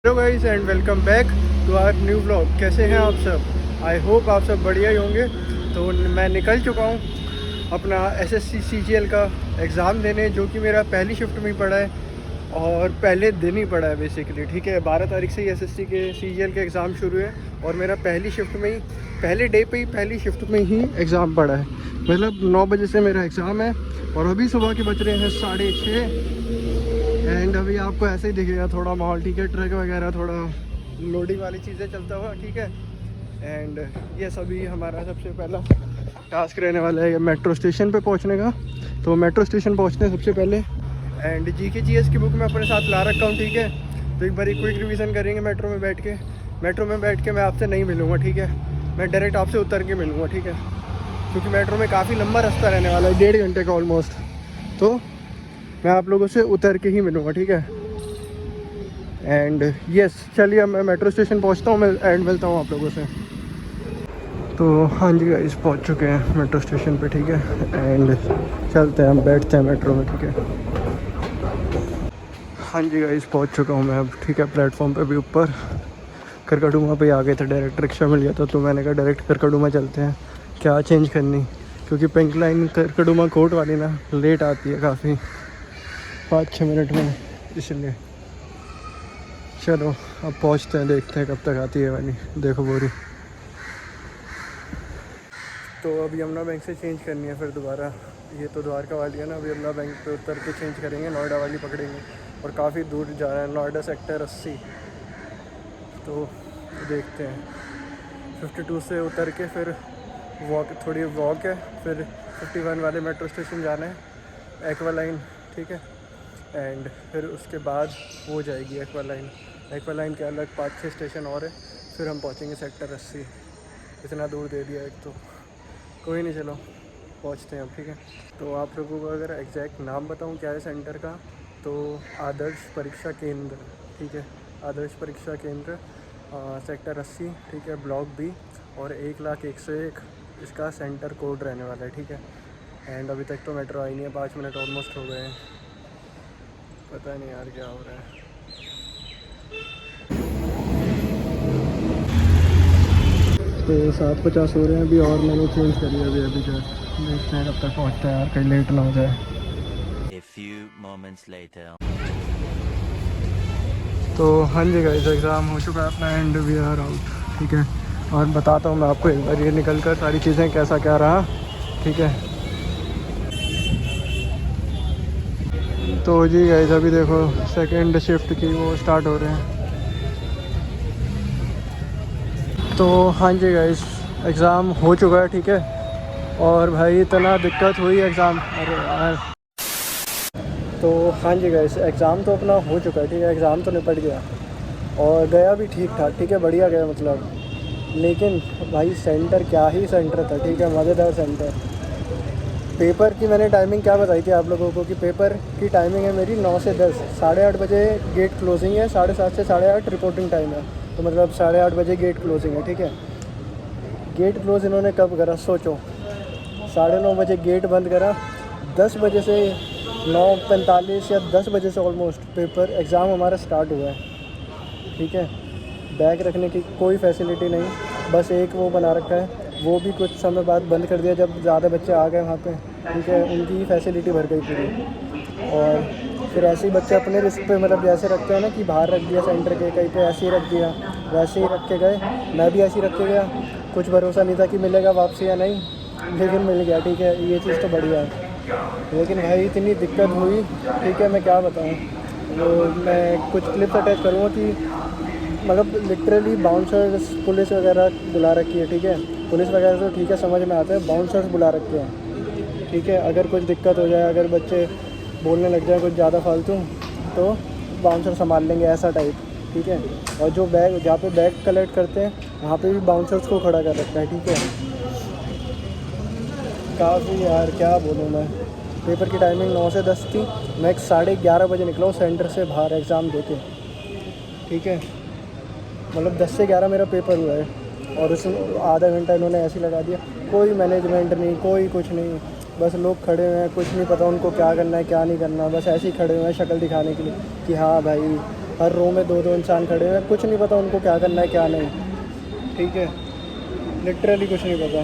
Hello guys and welcome back to our new blog. कैसे हैं आप सब? आई होप आप सब बढ़िया ही होंगे। तो मैं निकल चुका हूँ अपना एसएससी सीजीएल का एग्ज़ाम देने, जो कि मेरा पहली शिफ्ट में ही पड़ा है और पहले दिन ही पड़ा है बेसिकली। ठीक है, 12 तारीख से ही एसएससी के सीजीएल के एग्ज़ाम शुरू है और मेरा पहली शिफ्ट में ही, पहले डे पे ही, पहली शिफ्ट में ही एग्ज़ाम पड़ा है। मतलब 9 बजे से मेरा एग्ज़ाम है और अभी सुबह के बज रहे हैं 6:30। एंड अभी आपको ऐसे ही दिखेगा थोड़ा माहौल, ठीक है, ट्रक वगैरह, थोड़ा लोडिंग वाली चीज़ें चलता हुआ, ठीक है। एंड ये सभी हमारा सबसे पहला टास्क रहने वाला है मेट्रो स्टेशन पे पहुंचने का। तो मेट्रो स्टेशन पहुंचने से सबसे पहले एंड जीके जीएस की बुक मैं अपने साथ ला रखा हूँ, ठीक है। तो एक बार क्विक रिवीजन करेंगे मेट्रो में बैठ के। मेट्रो में बैठ के मैं आपसे नहीं मिलूँगा, ठीक है, मैं डायरेक्ट आपसे उतर के मिलूँगा, ठीक है, क्योंकि मेट्रो में काफ़ी लंबा रास्ता रहने वाला है, 1.5 घंटे का ऑलमोस्ट। तो मैं आप लोगों से उतर के ही मिलूँगा, ठीक है। एंड यस, चलिए मैं मेट्रो स्टेशन पहुंचता हूँ, मैं एंड मिलता हूँ आप लोगों से। तो हाँ जी गाइस, पहुंच चुके हैं मेट्रो स्टेशन पे, ठीक है। एंड चलते हैं, हम बैठते हैं मेट्रो में, ठीक है। हाँ जी गाइस, पहुंच चुका हूँ मैं अब, ठीक है। प्लेटफॉर्म पे भी ऊपर करकड़ुमा पे आ गए थे, डायरेक्ट रिक्शा मिल गया था, तो मैंने कहा डायरेक्ट करकड़ुमा चलते हैं, क्या चेंज करनी, क्योंकि पिंक लाइन करकड़ुमा कोर्ट वाली ना लेट आती है काफ़ी, 5-6 मिनट में, इसलिए। चलो अब पहुंचते हैं, देखते हैं कब तक आती है वाली। देखो बोरी, तो अभी यमुना बैंक से चेंज करनी है फिर दोबारा। ये तो द्वारका वाली है ना, अभी यमुना बैंक पे उतर के चेंज करेंगे, नोएडा वाली पकड़ेंगे और काफ़ी दूर जा रहा है, नोएडा सेक्टर 80। तो देखते हैं, 52 से उतर के फिर वॉक, थोड़ी वॉक है, फिर 51 वाले मेट्रो स्टेशन जाना है, एक्वा लाइन, ठीक है। एंड फिर उसके बाद हो जाएगी एक्वा लाइन। एक्वा लाइन के अलग 5-6 स्टेशन और है, फिर हम पहुंचेंगे सेक्टर 80। इतना दूर दे दिया एक तो, कोई नहीं, चलो पहुंचते हैं अब, ठीक है। तो आप लोगों को अगर एग्जैक्ट नाम बताऊं क्या है सेंटर का, तो आदर्श परीक्षा केंद्र, ठीक है, आदर्श परीक्षा केंद्र, सेक्टर 80, ठीक है, ब्लॉक बी, और 1,01,101 इसका सेंटर कोड रहने वाला है, ठीक है। एंड अभी तक तो मेट्रो आई नहीं है, 5 मिनट ऑलमोस्ट हो गए हैं, पता नहीं यार क्या हो रहा है। तो 7:50 हो रहे हैं अभी, और मैंने चेंज कर लिया अभी क्या, देखते हैं कब तक पहुँचता है यार, कहीं लेट ना हो जाए। A few moments later. तो हाँ जी गाइस, एग्ज़ाम हो चुका है अपना एंड वी आर आउट, ठीक है। और बताता हूँ मैं आपको एक बार ये निकल कर सारी चीज़ें कैसा क्या रहा, ठीक है। तो जी गाइस, अभी देखो सेकंड शिफ्ट की वो स्टार्ट हो रहे हैं। तो हाँ जी गाइस, एग्ज़ाम हो चुका है, ठीक है। और भाई इतना दिक्कत हुई एग्ज़ाम, अरे यार। तो हाँ जी गाइस, एग्ज़ाम तो अपना हो चुका है, ठीक है, एग्ज़ाम तो निपट गया और गया भी ठीक ठाक, ठीक है, बढ़िया गया मतलब। लेकिन भाई सेंटर क्या ही सेंटर था, ठीक है, मज़ेदार सेंटर। पेपर की मैंने टाइमिंग क्या बताई थी आप लोगों को कि पेपर की टाइमिंग है मेरी 9 से 10, 8:30 बजे गेट क्लोजिंग है, 7:30 से 8:30 रिपोर्टिंग टाइम है। तो मतलब 8:30 बजे गेट क्लोजिंग है, ठीक है। गेट क्लोज इन्होंने कब करा सोचो, 9:30 बजे गेट बंद करा, 10 बजे से 9:45 या 10 बजे से ऑलमोस्ट पेपर एग्ज़ाम हमारा स्टार्ट हुआ है, ठीक है। बैग रखने की कोई फैसिलिटी नहीं, बस एक वो बना रखा है, वो भी कुछ समय बाद बंद कर दिया जब ज़्यादा बच्चे आ गए वहाँ पे, ठीक है, उनकी फैसिलिटी भर गई पूरी। और फिर ऐसे ही बच्चे अपने रिस्क पे, मतलब जैसे रखते हैं ना कि बाहर रख दिया सेंटर के कहीं पे, ऐसे ही रख दिया, वैसे ही रख के गए। मैं भी ऐसे ही रख के गया, कुछ भरोसा नहीं था कि मिलेगा वापसी या नहीं, लेकिन मिल गया, ठीक है, ये चीज़ तो बढ़िया है। लेकिन भाई इतनी दिक्कत हुई, ठीक है, मैं क्या बताऊँ। वो मैं कुछ क्लिप्स अटैच करूँगा कि मतलब लिटरली बाउंसर्स, पुलिस वगैरह बुला रखी है, ठीक है। पुलिस वगैरह तो ठीक है, समझ में आता है, बाउंसर्स बुला रखे हैं, ठीक है। अगर कुछ दिक्कत हो जाए, अगर बच्चे बोलने लग जाए कुछ ज़्यादा फालतू, तो बाउंसर संभाल लेंगे, ऐसा टाइप, ठीक है। और जो बैग, जहाँ पे बैग कलेक्ट करते हैं, वहाँ पे भी बाउंसर्स को खड़ा कर रखा है, ठीक है। काफ़ी यार क्या बोलूँ मैं। पेपर की टाइमिंग 9 से 10 थी, मैं 11:30 बजे निकला हूँ सेंटर से बाहर एग्ज़ाम देके, ठीक है। मतलब 10 से 11 मेरा पेपर हुआ है और उसमें आधा घंटा इन्होंने ऐसे ही लगा दिया, कोई मैनेजमेंट नहीं, कोई कुछ नहीं, बस लोग खड़े हुए हैं, कुछ नहीं पता उनको क्या करना है क्या नहीं करना, बस ऐसे ही खड़े हुए हैं शक्ल दिखाने के लिए कि हाँ भाई हर रो में 2-2 इंसान खड़े हैं, कुछ नहीं पता उनको क्या करना है क्या नहीं, ठीक है, लिटरली कुछ नहीं पता।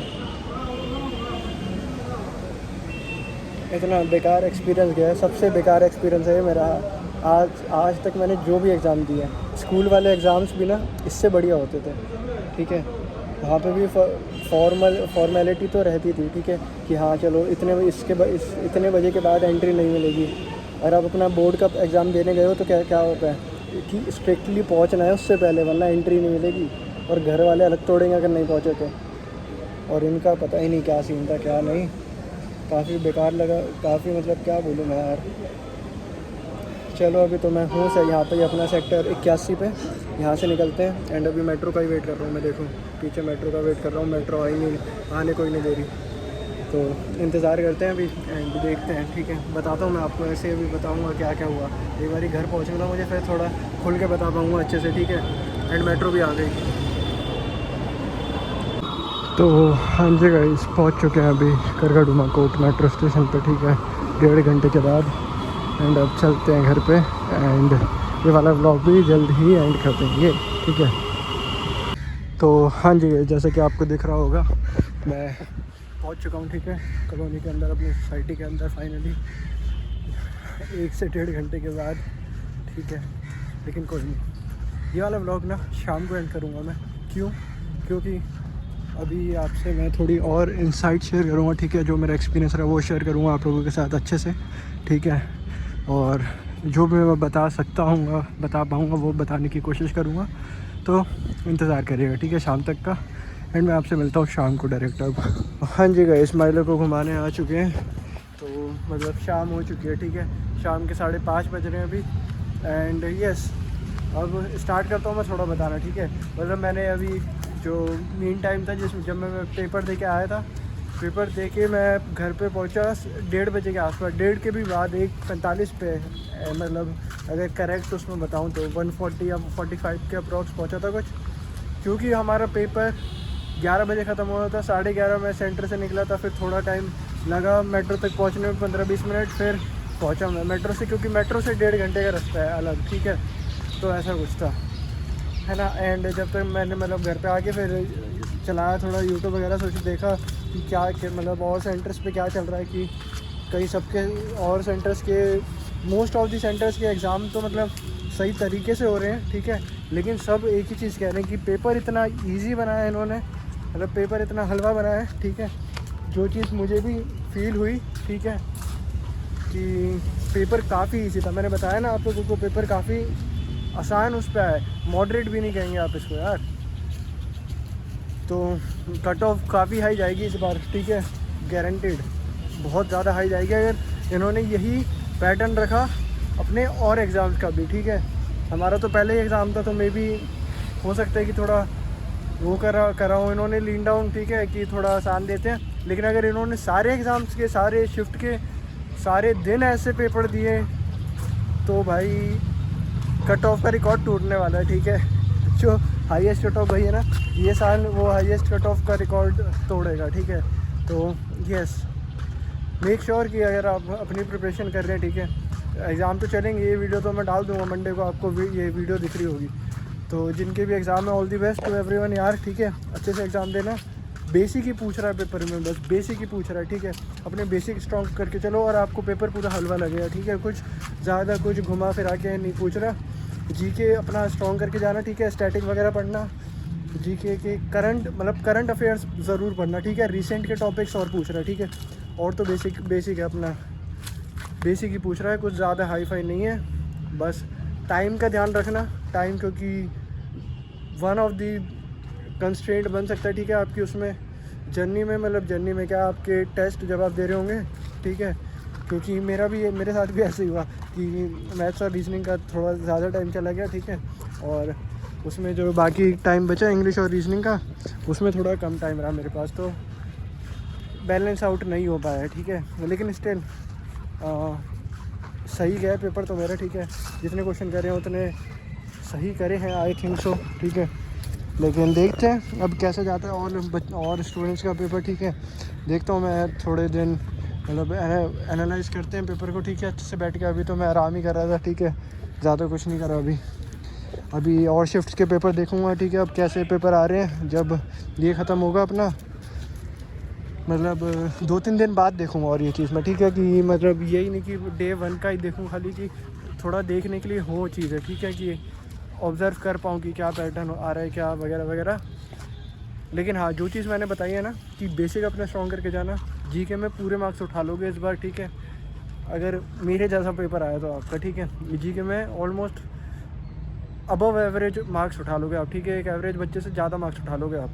इतना बेकार एक्सपीरियंस गया है, सबसे बेकार एक्सपीरियंस है मेरा आज तक मैंने जो भी एग्ज़ाम दिए हैं। स्कूल वाले एग्ज़ाम्स भी ना इससे बढ़िया होते थे, ठीक है। वहाँ पे भी फॉर्मेलिटी तो रहती थी, ठीक है, कि हाँ चलो इतने बजे के बाद एंट्री नहीं मिलेगी। और आप अपना बोर्ड का एग्ज़ाम देने गए हो तो क्या होता है कि स्ट्रिक्टली पहुँचना है उससे पहले, वरना एंट्री नहीं मिलेगी, और घर वाले अलग तोड़ेंगे अगर नहीं पहुँचे तो। और इनका पता ही नहीं क्या सीन था क्या नहीं, काफ़ी बेकार लगा, काफ़ी मतलब क्या बोलूँ मैं यार। चलो अभी तो मैं हूँ सर यहाँ पे अपना सेक्टर 81 पे, यहाँ से निकलते हैं। एंड अभी मेट्रो का ही वेट कर रहा हूँ मैं, देखो पीछे मेट्रो का वेट कर रहा हूँ, मेट्रो आई नहीं, आने कोई नहीं दे रही, तो इंतज़ार करते हैं अभी एंड देखते हैं, ठीक है। बताता हूँ मैं आपको, ऐसे अभी बताऊँगा क्या क्या हुआ। एक बार घर पहुँचूँगा मुझे, फिर थोड़ा खुल के बता पाऊँगा अच्छे से, ठीक है। एंड मेट्रो भी आ गई। तो हाँ जी गाइस, पहुँच चुके हैं अभी करगडुमा कोट मेट्रो स्टेशन पे, ठीक है, 1.5 घंटे के बाद। एंड अब चलते हैं घर पे, एंड ये वाला व्लॉग भी जल्द ही एंड कर देंगे, ठीक है। तो हाँ जी, जैसे कि आपको दिख रहा होगा मैं पहुंच चुका हूँ, ठीक है, कॉलोनी के अंदर, अपनी सोसाइटी के अंदर फाइनली 1 से 1.5 घंटे के बाद, ठीक है। लेकिन कोई नहीं, ये वाला व्लॉग ना शाम को एंड करूँगा मैं। क्योंकि अभी आपसे मैं थोड़ी और इंसाइट शेयर करूँगा, ठीक है, जो मेरा एक्सपीरियंस रहा वो शेयर करूँगा आप लोगों के साथ अच्छे से, ठीक है। और जो भी मैं बता पाऊँगा वो बताने की कोशिश करूँगा, तो इंतज़ार करिएगा, ठीक है, शाम तक का। एंड मैं आपसे मिलता हूँ शाम को डायरेक्ट। अब हाँ जी गाइस, स्माइलर को घुमाने आ चुके हैं, तो मतलब शाम हो चुकी है, ठीक है, शाम के 5:30 बज रहे हैं अभी। एंड यस, अब स्टार्ट करता हूँ मैं थोड़ा बताना, ठीक है। मतलब मैंने अभी जो मीन टाइम था जब मैं पेपर दे के आया था, पेपर दे के मैं घर पे पहुंचा 1:30 बजे के आसपास, 1:30 के भी बाद 1:45 पे, मतलब अगर करेक्ट उसमें बताऊं तो 140 या 45 के अप्रॉक्स पहुंचा था कुछ। क्योंकि हमारा पेपर 11 बजे ख़त्म हुआ था, 11:30 मैं सेंटर से निकला था, फिर थोड़ा टाइम लगा मेट्रो तक पहुँचने में, 15-20 मिनट, फिर पहुँचा मैं मेट्रो से, क्योंकि मेट्रो से 1.5 घंटे का रास्ता है अलग, ठीक है। तो ऐसा कुछ था, है ना। एंड जब तक मैंने मतलब घर पे आके फिर चलाया थोड़ा यूट्यूब वगैरह, सोच देखा कि क्या मतलब और सेंटर्स पे क्या चल रहा है, कि कई सबके और सेंटर्स के, मोस्ट ऑफ दी सेंटर्स के एग्ज़ाम तो मतलब सही तरीके से हो रहे हैं, ठीक है। लेकिन सब एक ही चीज़ कह रहे हैं कि पेपर इतना इजी बनाया है इन्होंने, मतलब पेपर इतना हलवा बनाया है, ठीक है। जो चीज़ मुझे भी फील हुई, ठीक है, कि पेपर काफ़ी ईजी था। मैंने बताया ना आप लोगों को, पेपर काफ़ी आसान उस पर है, मॉडरेट भी नहीं कहेंगे आप इसको यार। तो कट ऑफ काफ़ी हाई जाएगी इस बार, ठीक है, गारंटेड बहुत ज़्यादा हाई जाएगी अगर इन्होंने यही पैटर्न रखा अपने और एग्ज़ाम्स का भी, ठीक है। हमारा तो पहले ही एग्ज़ाम था, तो मे भी हो सकता है कि थोड़ा वो करा हो इन्होंने लीन डाउन, ठीक है, कि थोड़ा आसान देते हैं। लेकिन अगर इन्होंने सारे एग्ज़ाम्स के, सारे शिफ्ट के, सारे दिन ऐसे पेपर दिए, तो भाई कट ऑफ का रिकॉर्ड टूटने वाला है, ठीक है। जो हाईएस्ट कट ऑफ भाई है ना, ये साल वो हाईएस्ट कट ऑफ का रिकॉर्ड तोड़ेगा, ठीक है। तो यस, मेक श्योर कि अगर आप अपनी प्रिपरेशन कर रहे हैं, ठीक है, एग्ज़ाम तो चलेंगे, ये वीडियो तो मैं डाल दूँगा मंडे को, आपको ये वीडियो दिख रही होगी। तो जिनके भी एग्ज़ाम है, all the best to everyone यार, ठीक है, अच्छे से एग्ज़ाम देना। बेसिक ही पूछ रहा है पेपर में, बस बेसिक ही पूछ रहा है, ठीक है। अपने बेसिक स्ट्रॉन्ग करके चलो और आपको पेपर पूरा हलवा लगेगा, ठीक है। कुछ ज़्यादा कुछ घुमा फिरा के नहीं पूछ रहा, जीके अपना स्ट्रॉन्ग करके जाना, ठीक है। स्टैटिक वगैरह पढ़ना, जीके के करंट अफेयर्स ज़रूर पढ़ना, ठीक है। रिसेंट के टॉपिक्स और पूछ रहा है, ठीक है। और तो बेसिक है, अपना बेसिक ही पूछ रहा है, कुछ ज़्यादा हाई फाई नहीं है। बस टाइम का ध्यान रखना, टाइम, क्योंकि वन ऑफ दी कंस्ट्रेंट बन सकता है, ठीक है, आपकी उसमें जर्नी में क्या, आपके टेस्ट जब आप दे रहे होंगे, ठीक है। क्योंकि मेरे साथ भी ऐसे ही हुआ कि मैथ्स और रीजनिंग का थोड़ा ज़्यादा टाइम चला गया, ठीक है। और उसमें जो बाकी टाइम बचा इंग्लिश और रीजनिंग का, उसमें थोड़ा कम टाइम रहा मेरे पास, तो बैलेंस आउट नहीं हो पाया, ठीक है। लेकिन स्टिल सही गया पेपर तो मेरा, ठीक है। जितने क्वेश्चन करे हैं उतने सही करे हैं, आई थिंक सो, ठीक है। लेकिन देखते हैं अब कैसे जाता है और स्टूडेंट्स का पेपर, ठीक है। देखता हूँ मैं थोड़े दिन, मतलब एनालाइज करते हैं पेपर को, ठीक है, अच्छे से बैठ के। अभी तो मैं आराम ही कर रहा था, ठीक है, ज़्यादा कुछ नहीं करा अभी। अभी और शिफ्ट्स के पेपर देखूँगा, ठीक है। अब कैसे पेपर आ रहे हैं, जब ये ख़त्म होगा अपना, मतलब 2-3 दिन बाद देखूँगा और ये चीज़ मैं, ठीक है। कि मतलब यही नहीं कि डे 1 का ही देखूँ खाली, कि थोड़ा देखने के लिए हो चीज़ है, ठीक है। कि ऑब्ज़र्व कर पाऊँ कि क्या पैटर्न आ रहा है, क्या वगैरह वगैरह। लेकिन हाँ, जो चीज़ मैंने बताई है ना कि बेसिक अपना स्ट्रॉन्ग करके जाना, जीके में पूरे मार्क्स उठा लोगे इस बार, ठीक है। अगर मेरे जैसा पेपर आया तो आपका, ठीक है। जीके में ऑलमोस्ट अबव एवरेज मार्क्स उठा लोगे आप, ठीक है। एक एवरेज बच्चे से ज़्यादा मार्क्स उठा लोगे आप।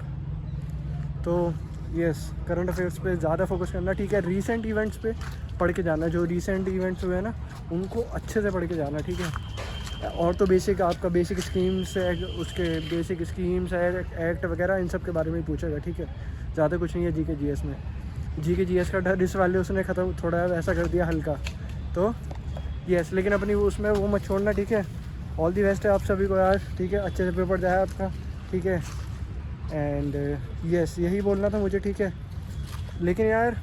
तो यस, करंट अफेयर्स पे ज़्यादा फोकस करना, ठीक है। रीसेंट इवेंट्स पे पढ़ के जाना, जो रीसेंट इवेंट्स हुए हैं ना उनको अच्छे से पढ़ के जाना, ठीक है। और तो बेसिक आपका बेसिक स्कीम्स है, उसके बेसिक स्कीम्स है, एक्ट वगैरह, इन सब के बारे में ही पूछेगा, ठीक है। ज़्यादा कुछ नहीं है जीके जीएस में। जीके जीएस का डर इस वाले उसने ख़त्म थोड़ा ऐसा कर दिया हल्का, तो यस। लेकिन अपनी उसमें वो मत छोड़ना, ठीक है। ऑल दी बेस्ट है आप सभी को यार, ठीक है। अच्छे से पेपर जाए आपका, ठीक है। एंड यस, यही बोलना था मुझे, ठीक है। लेकिन यार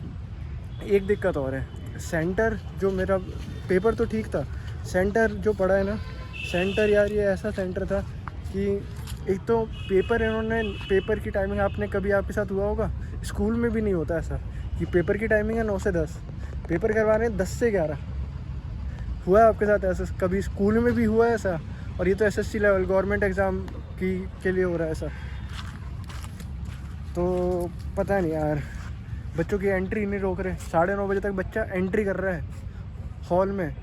एक दिक्कत और है, सेंटर जो मेरा पेपर तो ठीक था, सेंटर जो पड़ा है ना, सेंटर यार ये ऐसा सेंटर था कि एक तो पेपर इन्होंने, पेपर की टाइमिंग आपने कभी आपके साथ हुआ होगा, स्कूल में भी नहीं होता ऐसा कि पेपर की टाइमिंग है 9 से 10, पेपर करवा रहे हैं 10 से 11। हुआ है आपके साथ ऐसा कभी? स्कूल में भी हुआ है ऐसा? और ये तो एसएससी लेवल गवर्नमेंट एग्ज़ाम के लिए हो रहा है ऐसा। तो पता नहीं यार, बच्चों की एंट्री नहीं रोक रहे। 9:30 बजे तक बच्चा एंट्री कर रहा है हॉल में,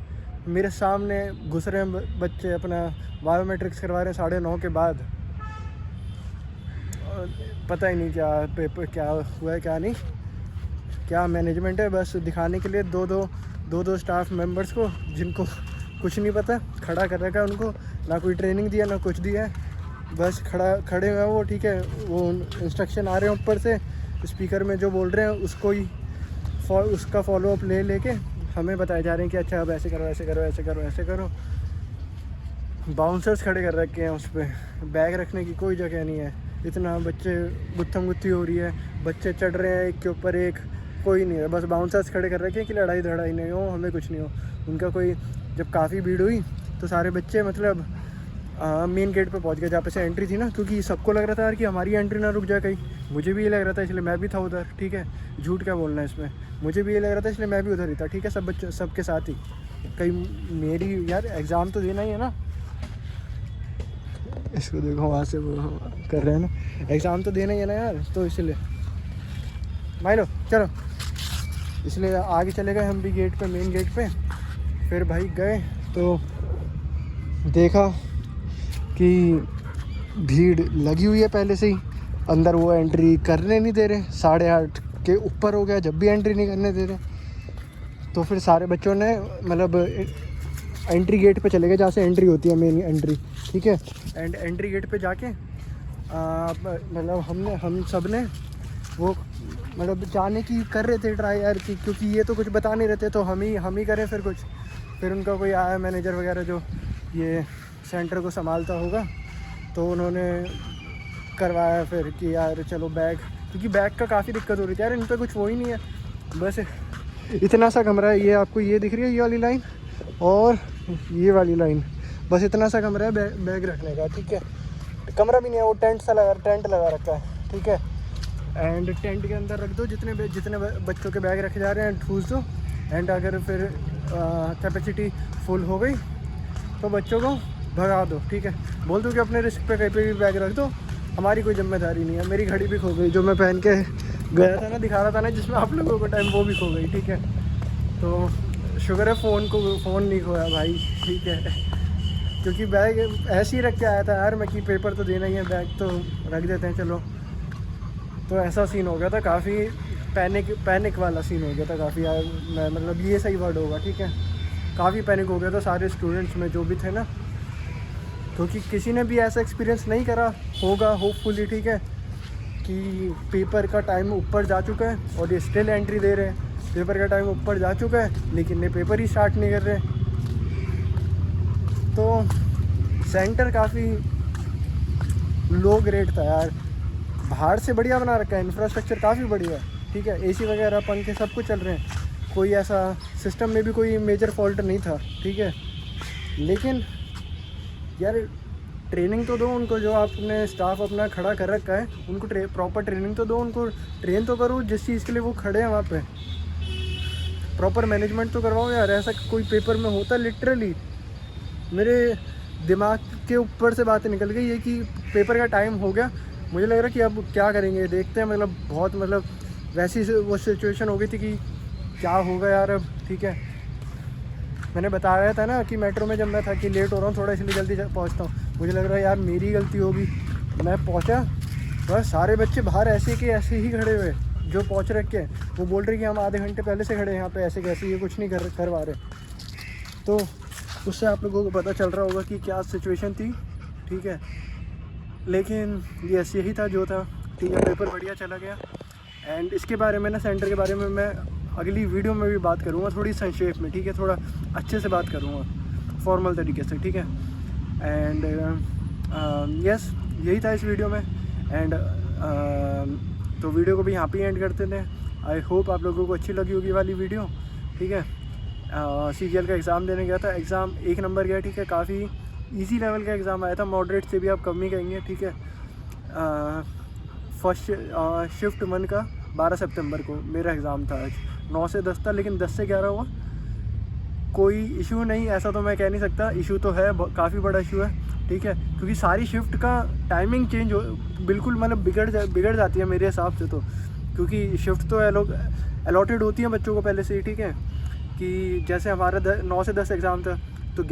मेरे सामने घुस रहे हैं बच्चे, अपना बायोमेट्रिक्स करवा रहे हैं 9:30 के बाद। पता ही नहीं क्या पेपर क्या हुआ है क्या नहीं, क्या मैनेजमेंट है, बस दिखाने के लिए दो स्टाफ मेंबर्स को, जिनको कुछ नहीं पता, खड़ा कर रखा है उनको, ना कोई ट्रेनिंग दिया ना कुछ दिया है, बस खड़े हुए हैं वो, ठीक है। वो इंस्ट्रक्शन आ रहे हैं ऊपर से, स्पीकर में जो बोल रहे हैं उसको ही उसका फॉलोअप लेके हमें बताए जा रहे हैं कि अच्छा अब ऐसे करो, ऐसे करो, ऐसे करो, ऐसे करो। बाउंसर्स खड़े कर रखे हैं उस पर, बैग रखने की कोई जगह नहीं है, इतना बच्चे गुत्थम गुत्थी हो रही है, बच्चे चढ़ रहे हैं एक के ऊपर एक, कोई नहीं है, बस बाउंसर्स खड़े कर रखे हैं कि लड़ाई धड़ाई नहीं हो, हमें कुछ नहीं हो। उनका कोई, जब काफ़ी भीड़ हुई तो सारे बच्चे मतलब मेन गेट पे पहुंच गए जहाँ पे से एंट्री थी ना, क्योंकि सबको लग रहा था यार कि हमारी एंट्री ना रुक जाए कहीं। मुझे भी ये लग रहा था, इसलिए मैं भी था उधर, ठीक है। झूठ क्या बोलना है इसमें, मुझे भी ये लग रहा था इसलिए मैं भी उधर ही था, ठीक है। सब बच्चे सबके साथ ही, कहीं मेरी यार एग्ज़ाम तो देना ही है ना, इसको देखो वहाँ से वो कर रहे हैं ना, एग्ज़ाम तो देना ही है ना यार, तो इसलिए भाई लो चलो, इसलिए आगे चले गए हम भी गेट पे, मेन गेट पे। फिर भाई गए तो देखा कि भीड़ लगी हुई है पहले से ही, अंदर वो एंट्री करने नहीं दे रहे, 8:30 के ऊपर हो गया जब भी एंट्री नहीं करने दे रहे। तो फिर सारे बच्चों ने मतलब एंट्री गेट पे चले गए जहाँ से एंट्री होती है, मेन एंट्री, ठीक है। एंड एंट्री गेट पे जाके मतलब हम सब ने वो मतलब जाने की कर रहे थे ट्राई यार, कि क्योंकि ये तो कुछ बता नहीं रहते, तो हम ही करें फिर कुछ। फिर उनका कोई आया मैनेजर वगैरह जो ये सेंटर को संभालता होगा, तो उन्होंने करवाया फिर कि यार चलो बैग, क्योंकि बैग का काफ़ी दिक्कत हो रही थी यार, इन पर कुछ वो ही नहीं है, बस इतना सा कमरा है, ये आपको ये दिख रही है ये वाली लाइन और ये वाली लाइन, बस इतना सा कमरा है बैग रखने का, ठीक है। कमरा भी नहीं है, वो टेंट लगा रखा है, ठीक है। एंड टेंट के अंदर रख दो, जितने बच्चों के बैग रखे जा रहे हैं ठूस दो। एंड अगर फिर कैपेसिटी फुल हो गई तो बच्चों को भगा दो, ठीक है। बोल दो कि अपने रिस्क पे कहीं पे भी बैग रख दो, हमारी कोई जिम्मेदारी नहीं है। मेरी घड़ी भी खो गई जो मैं पहन के गया था ना, दिखा रहा था ना जिसमें आप लोगों को टाइम, वो भी खो गई, ठीक है। तो शुक्र है फ़ोन नहीं खोया भाई, ठीक है, क्योंकि बैग ऐसे ही रख के आया था यार मैं कि पेपर तो देना ही है, बैग तो रख देते हैं चलो। तो ऐसा सीन हो गया था, काफ़ी पैनिक वाला सीन हो गया था काफ़ी यार, मैं मतलब ये सही वर्ड होगा, ठीक है। काफ़ी पैनिक हो गया था सारे स्टूडेंट्स में जो भी थे ना, क्योंकि किसी ने भी ऐसा एक्सपीरियंस नहीं करा होगा होपफुली, ठीक है, कि पेपर का टाइम ऊपर जा चुका है और ये स्टिल एंट्री दे रहे हैं, पेपर का टाइम ऊपर जा चुका है लेकिन ये पेपर ही स्टार्ट नहीं कर रहे। तो सेंटर काफ़ी लो ग्रेड था यार, बाहर से बढ़िया बना रखा है, इंफ्रास्ट्रक्चर काफ़ी बढ़िया है, ठीक है। एसी वगैरह पंखे सब कुछ चल रहे हैं, कोई ऐसा सिस्टम में भी कोई मेजर फॉल्ट नहीं था, ठीक है। लेकिन यार ट्रेनिंग तो दो उनको, जो आपने स्टाफ अपना खड़ा कर रखा है उनको प्रॉपर ट्रेनिंग तो दो, उनको ट्रेन तो करो जिस चीज़ के लिए वो खड़े हैं वहाँ पे। प्रॉपर मैनेजमेंट तो करवाओ यार। ऐसा कोई पेपर में होता, लिटरली मेरे दिमाग के ऊपर से बातें निकल गई ये कि पेपर का टाइम हो गया, मुझे लग रहा कि अब क्या करेंगे, देखते हैं। मतलब बहुत मतलब वैसी वो सिचुएशन हो गई थी कि क्या होगा यार अब। ठीक है, मैंने बताया था ना कि मेट्रो में जब मैं था कि लेट हो रहा हूँ थोड़ा, इसलिए जल्दी पहुँचता हूँ। मुझे लग रहा है यार मेरी गलती होगी। मैं पहुँचा, बस सारे बच्चे बाहर ऐसे के ऐसे ही खड़े हुए जो पहुँच रखे हैं। वो बोल रहे कि हम आधे घंटे पहले से खड़े हैं यहाँ पे, ऐसे कैसे, ये कुछ नहीं करवा रहे। तो उससे आप लोगों को पता चल रहा होगा कि क्या सिचुएशन थी। ठीक है, लेकिन यस यही था जो था। ठीक है, पेपर बढ़िया चला गया। एंड इसके बारे में ना, सेंटर के बारे में मैं अगली वीडियो में भी बात करूँगा, थोड़ी संक्षेप में। ठीक है, थोड़ा अच्छे से बात करूँगा, फॉर्मल तरीके से। ठीक है, एंड यस यही था इस वीडियो में। एंड तो वीडियो को भी यहाँ पे एंड करते थे। आई होप आप लोगों को अच्छी लगी होगी वाली वीडियो। ठीक है, CGL का एग्ज़ाम देने गया था, एग्ज़ाम 1 नंबर गया। ठीक है, काफ़ी इजी लेवल का एग्ज़ाम आया था, मॉडरेट से भी आप कम ही कहेंगे। ठीक है, फर्स्ट शिफ्ट 1 का 12 सितंबर को मेरा एग्ज़ाम था। आज 9 से 10 था, लेकिन 10 से 11 हुआ। कोई इशू नहीं, ऐसा तो मैं कह नहीं सकता। इशू तो है, काफ़ी बड़ा इशू है। ठीक है, क्योंकि सारी शिफ्ट का टाइमिंग चेंज हो, बिल्कुल मतलब बिगड़ जाती है मेरे हिसाब से तो। क्योंकि शिफ्ट तो अलॉटेड होती है बच्चों को पहले से ही। ठीक है, कि जैसे हमारा 9 से 10 एग्ज़ाम था, तो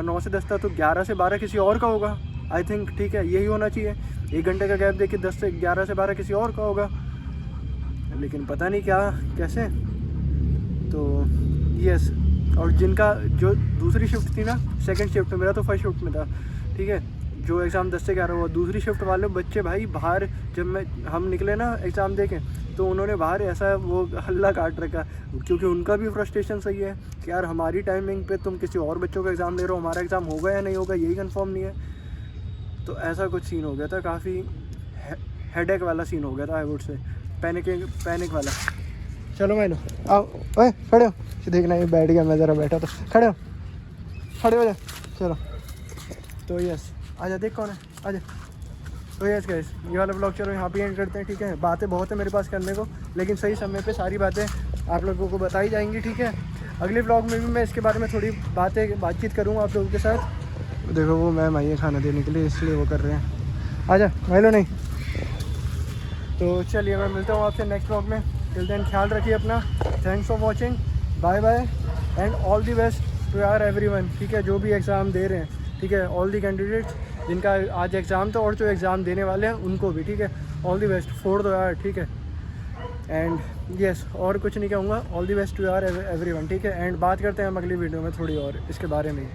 9 से 10 था, तो 11 से 12 किसी और का होगा, आई थिंक। ठीक है, यही होना चाहिए। 1 घंटे का गैप देखिए, 10 से 11 से 12 किसी और का होगा, लेकिन पता नहीं क्या कैसे। तो यस, और जिनका जो दूसरी शिफ्ट थी ना, सेकंड शिफ्ट में, मेरा तो फर्स्ट शिफ्ट में था। ठीक है, जो एग्ज़ाम 10 से 11 हुआ, दूसरी शिफ्ट वाले बच्चे भाई बाहर, जब हम निकले ना एग्ज़ाम देके, तो उन्होंने बाहर ऐसा वो हल्ला काट रखा, क्योंकि उनका भी फ्रस्ट्रेशन सही है कि यार हमारी टाइमिंग पे तुम किसी और बच्चों का एग्ज़ाम दे रहे हो, हमारा एग्ज़ाम होगा या नहीं होगा यही कंफर्म नहीं है। तो ऐसा कुछ सीन हो गया था, काफ़ी हेडेक वाला सीन हो गया था, आई वुड से पैनिक वाला। चलो मैंने आओ, ओए खड़े हो, देखना ये बैठ गया, मैं ज़रा बैठा तो, खड़े हो जा, चलो। तो यस, आजा, देख कौन है, आजा। तो यस गाइस, ये वाला ब्लॉग चलो यहाँ पे एंड करते हैं। ठीक है, बातें बहुत है मेरे पास करने को, लेकिन सही समय पे सारी बातें आप लोगों को बताई जाएंगी। ठीक है, अगले ब्लॉग में भी मैं इसके बारे में थोड़ी बातचीत करूँगा आप लोगों के साथ। देखो वो मैम आई है खाना देने के लिए, इसलिए वो कर रहे हैं। आजा भाई लो, नहीं तो चलिए, मैं मिलता हूँ आपसे नेक्स्ट ब्लॉग में। टिल देन ख्याल रखिए अपना। Thanks for watching, bye bye and all the best to यार एवरीवन। ठीक है, जो भी एग्ज़ाम दे रहे हैं, ठीक है, ऑल दी कैंडिडेट्स जिनका आज एग्ज़ाम था और जो एग्ज़ाम देने वाले हैं उनको भी। ठीक है, ऑल दी बेस्ट, फोड़ दो यार। ठीक है, एंड यस, और कुछ नहीं कहूँगा, ऑल दी बेस्ट टू यार एवरीवन। ठीक है, एंड बात करते हैं हम अगली वीडियो में थोड़ी और इसके बारे में।